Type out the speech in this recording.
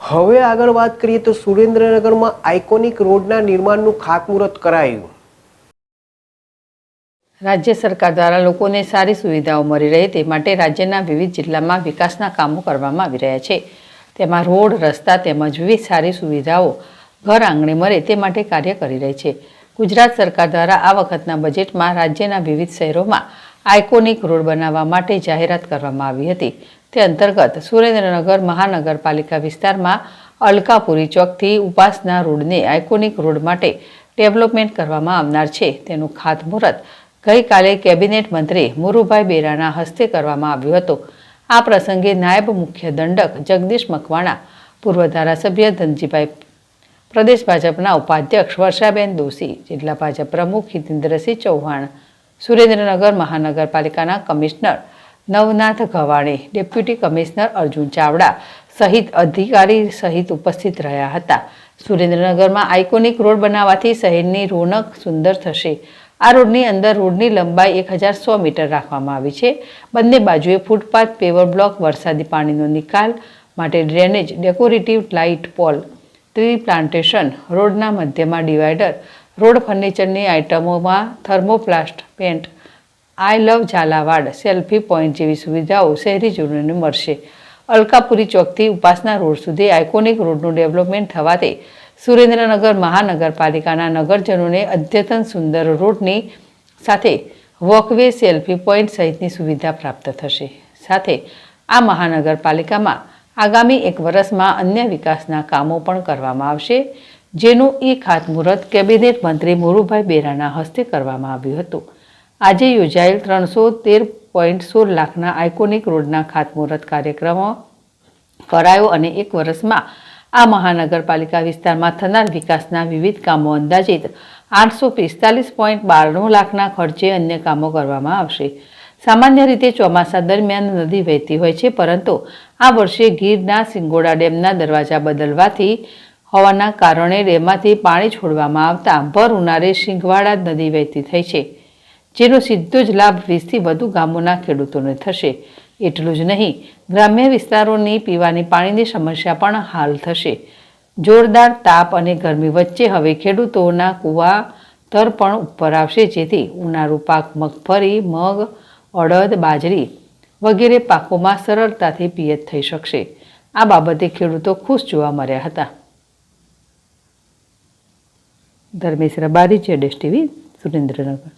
હવે આગળ વાત કરીએ તો સુરેન્દ્રનગરમાં આઇકોનિક રોડના નિર્માણનું ખાતમુહૂર્ત કરાયું। રાજ્ય સરકાર દ્વારા લોકોને સારી સુવિધાઓ મળી રહે તે માટે રાજ્યના વિવિધ જિલ્લામાં વિકાસના કામો કરવામાં આવી રહ્યા છે। તેમાં રોડ, રસ્તા તેમજ વિવિધ સારી સુવિધાઓ ઘર આંગણે મળે તે માટે કાર્ય કરી રહી છે। ગુજરાત સરકાર દ્વારા આ વખતના બજેટમાં રાજ્યના વિવિધ શહેરોમાં આઇકોનિક રોડ બનાવવા માટે જાહેરાત કરવામાં આવી હતી। તે અંતર્ગત સુરેન્દ્રનગર મહાનગરપાલિકા વિસ્તારમાં અલકાપુરી ચોકથી ઉપાસના રોડને આઇકોનિક રોડ માટે ડેવલપમેન્ટ કરવામાં આવનાર છે। તેનું ખાતમુહૂર્ત ગઈકાલે કેબિનેટ મંત્રી મુરુભાઈ બેરાના હસ્તે કરવામાં આવ્યું હતું। આ પ્રસંગે નાયબ મુખ્ય દંડક જગદીશ મકવાણા, પૂર્વ ધારાસભ્ય ધનજીભાઈ, પ્રદેશ ભાજપના ઉપાધ્યક્ષ વર્ષાબેન દોશી, જિલ્લા ભાજપ પ્રમુખ હિતેન્દ્રસિંહ ચૌહાણ, સુરેન્દ્રનગર મહાનગરપાલિકાના commissioner Navnath Gavani, deputy commissioner Arjun Chavda સહિત અધિકારી સહિત ઉપસ્થિત રહ્યા હતા। સુરેન્દ્રનગરમાં આઇકોનિક રોડ બનાવવાથી શહેરની રોનક સુંદર થશે। આ રોડની અંદર રોડની લંબાઈ 1100 મીટર રાખવામાં આવી છે। બંને બાજુએ ફૂટપાથ, પેવર બ્લોક, વરસાદી પાણીનો નિકાલ માટે drainage, decorative light pole, tree plantation, રોડના મધ્યમાં ડિવાઈડર, રોડ ફર્નિચરની આઇટમોમાં thermoplast paint, I love Zalawad, selfie point જેવી સુવિધાઓ શહેરીજનોને મળશે। અલકાપુરી ચોકથી ઉપાસના રોડ સુધી આઇકોનિક રોડનું ડેવલપમેન્ટ થવાથી સુરેન્દ્રનગર મહાનગરપાલિકાના નગરજનોને અદ્યતન સુંદર રોડની સાથે વોકવે, સેલ્ફી પોઈન્ટ સહિતની સુવિધા પ્રાપ્ત થશે। સાથે આ મહાનગરપાલિકામાં આગામી 1 વર્ષમાં અન્ય વિકાસના કામો પણ કરવામાં આવશે, જેનું ખાતમુહૂર્ત કેબિનેટ મંત્રી મુરુભાઈ બેરાના હસ્તે કરવામાં આવ્યું હતું। આજે યોજાયેલ 313.16 લાખના આઇકોનિક રોડના ખાતમુહૂર્ત કાર્યક્રમ કરાયો અને 1 વર્ષમાં આ મહાનગરપાલિકા વિસ્તારમાં થનાર વિકાસના વિવિધ કામો અંદાજિત 845.92 લાખના ખર્ચે અન્ય કામો કરવામાં આવશે। સામાન્ય રીતે ચોમાસા દરમિયાન નદી વહેતી હોય છે, પરંતુ આ વર્ષે ગીરના સિંગોડા ડેમના દરવાજા બદલવાથી હોવાના કારણે ડેમમાંથી પાણી છોડવામાં આવતા ભર ઉનાળે સિંગવાડા નદી વહેતી થઈ છે, જેનો સીધો જ લાભ 20થી વધુ ગામોના ખેડૂતોને થશે। એટલું જ નહીં, ગ્રામ્ય વિસ્તારોની પીવાની પાણીની સમસ્યા પણ હાલ થશે। જોરદાર તાપ અને ગરમી વચ્ચે હવે ખેડૂતોના કુવા તર પણ ઉપર આવશે, જેથી ઉનાળુ પાક મગફળી, મગ, અડદ, બાજરી વગેરે પાકોમાં સરળતાથી પિયત થઈ શકશે। આ બાબતે ખેડૂતો ખુશ જોવા મળ્યા હતા। ધર્મેશ રબારી, જેડેશ ટીવી, સુરેન્દ્રનગર।